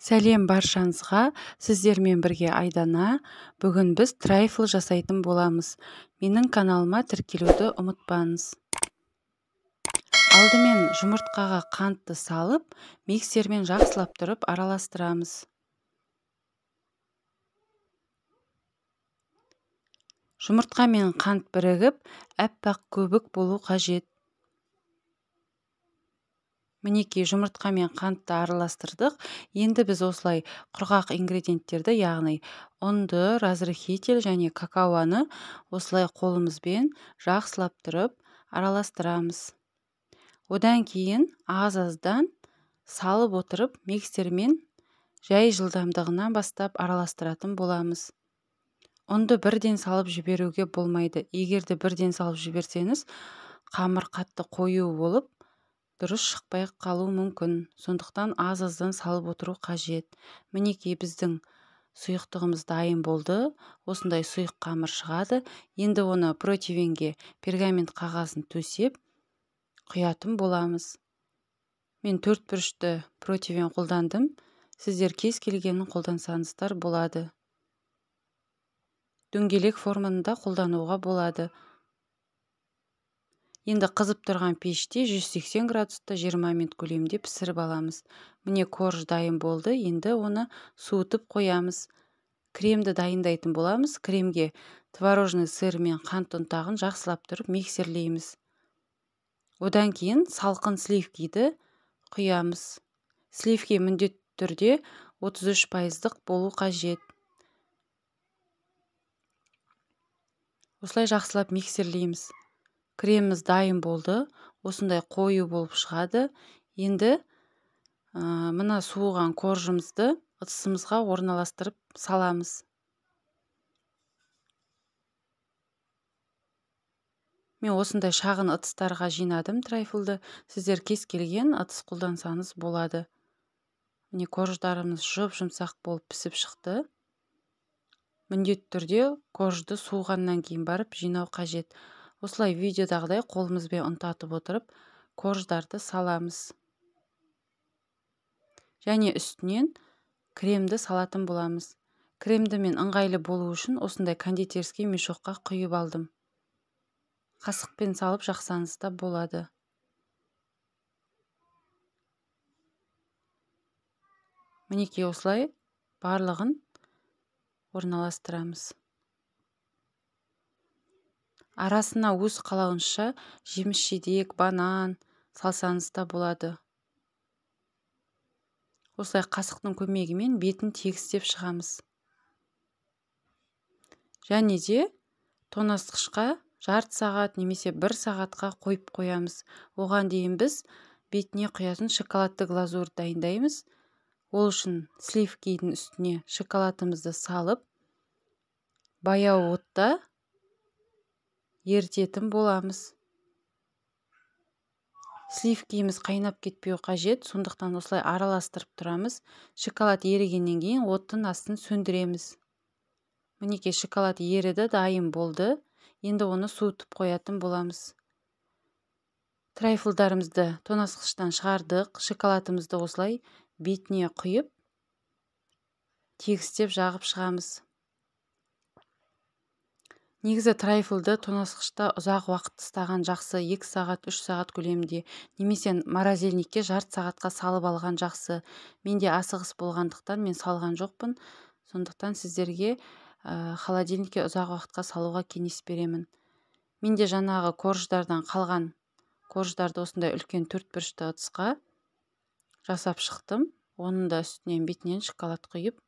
Сәлем баршаңызға, сіздермен бірге Айдана. Бүгін біз трайфл жасайтын боламыз. Менің каналыма тіркелуді ұмытпаңыз. Алдымен жұмыртқаға қантты салып, миксермен жақсылап тұрып араластырамыз. Жұмыртқа мен қант бірігіп, әппақ көбік болу қажет. Мінекей жұмыртқа мен қантты араластырдық. Енді біз осылай құрғақ ингредиенттерді, яғни ұнды, разрыхитель және какаоны осылай қолымызбен жақсылап тұрып араластырамыз. Одан кейін аз-аздан салып отырып миксермен жай жылдамдығынан бастап араластыратын боламыз. Ұнды бірден салып жіберуге болмайды. Егерде бірден салып жіберсеңіз, қамыр қатты қою болып, дұрыс шықпай қалу мүмкін. Сондықтан аз-аздан салып отыру қажет. Мінекей біздің сұйықтығымыз дайын болды. Осындай сұйық қамыр шығады. Енді оны противенге пергамент қағазын төсеп құятын боламыз. Мен 4 бұрышты противен қолдандым. Сіздер кез келгенін қолдансаңыздар болады. Дөңгелек формасында қолдануға болады. Енді қызып тұрған пеште 180 градуста 20 минут көлемінде пісіріп аламыз. Міне корж дайын болды. Енді оны суытып қоямыз. Кремді дайындайтын боламыз. Кремге творожный сыр мен қант ұнтағын жақсылап тұрып миксерлейміз. Одан кейін салқын сливкиді құямыз. Сливки міндетті түрде 33% болу қажет. Осылай жақсылап миксерлейміз. Креміміз дайын болды. Осындай қою болып шығады. Енді мына суыған коржымызды ыдысымызға орналастырып саламыз. Мен осындай шағын ыдыстарға жинадым трайфлды. Сіздер кез келген ыдыс қолдансаңыз болады. Міне корждарымыз жұп-жұмсақ болып пісіп шықты. Міндетті түрде коржды суығаннан кейін барып жинау қажет. Осылай видеодағыдай қолымызбен ұнтатып отырып, корждарды саламыз. Және үстінен кремді салатын боламыз. Кремді мен ыңғайлы болу үшін осындай кондитерский мешокқа құйып алдым. Қасықпен салып жақсаңыз да болады. Мінекей осылай барлығын орналастырамыз. Арасына өз қалауынша жеміс-жидек, банан салсаңыз да болады. Осылай қасықтың көмегімен бетін тегістеп шығамыз. Және де тоңазытқышқа жарты сағат немесе 1 сағатқа қойып қоямыз. Оған дейін біз бетіне құятын шоколадты глазур дайындаймыз. Ол үшін сливкидің үстіне шоколадымызды салып, баяу отта ерітетін боламыз. Сливкиіміз қайнап кетпеу қажет, сондықтан осылай араластырып тұрамыз. Шоколад ерігеннен кейін оттың астын сөндіреміз. Мінекей шоколад еріді, дайын болды. Енді оны суытып қоятын боламыз. Трайфлдарымызды тоңазытқыштан шығардық. Шоколадымызды осылай бетіне құйып, тегістеп жағып шығамыз. Негізі трайфлды тоңазытқышта ұзақ уақыт ұстаған жақсы, 2 сағат, 3 сағат көлемінде, немесе морозильникке жарты сағатқа салып алған жақсы. Менде асығыс болғандықтан мен салған жоқпын. Сондықтан сіздерге холодильникке ұзақ уақытқа салуға кеңес беремін. Менде жаңағы корждардан қалған корждарды осындай үлкен 4 бұрышты ыдысқа жасап шықтым. Оның да үстінен бетінен шоколад құйып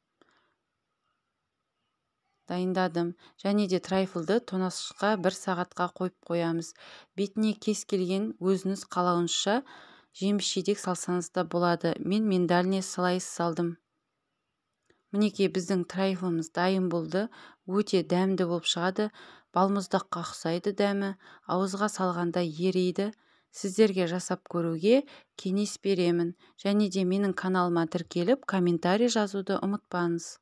дайындадым. Және де трайфлды тоңазытқышқа 1 сағатқа қойып қоямыз. Бетіне кез келген өзіңіз қалауынша жеміс-жидек салсаңыз да болады. Мен миндальный слайс салдым. Мінекей біздің трайфлымыз дайын болды. Өте дәмді болып шығады. Балмұздаққа ұқсайды дәмі. Ауызға салғанда ериді. Сіздерге жасап көруге кеңес беремін. Және де менің каналыма тіркеліп, комментарий жазуды ұмытпаңыз.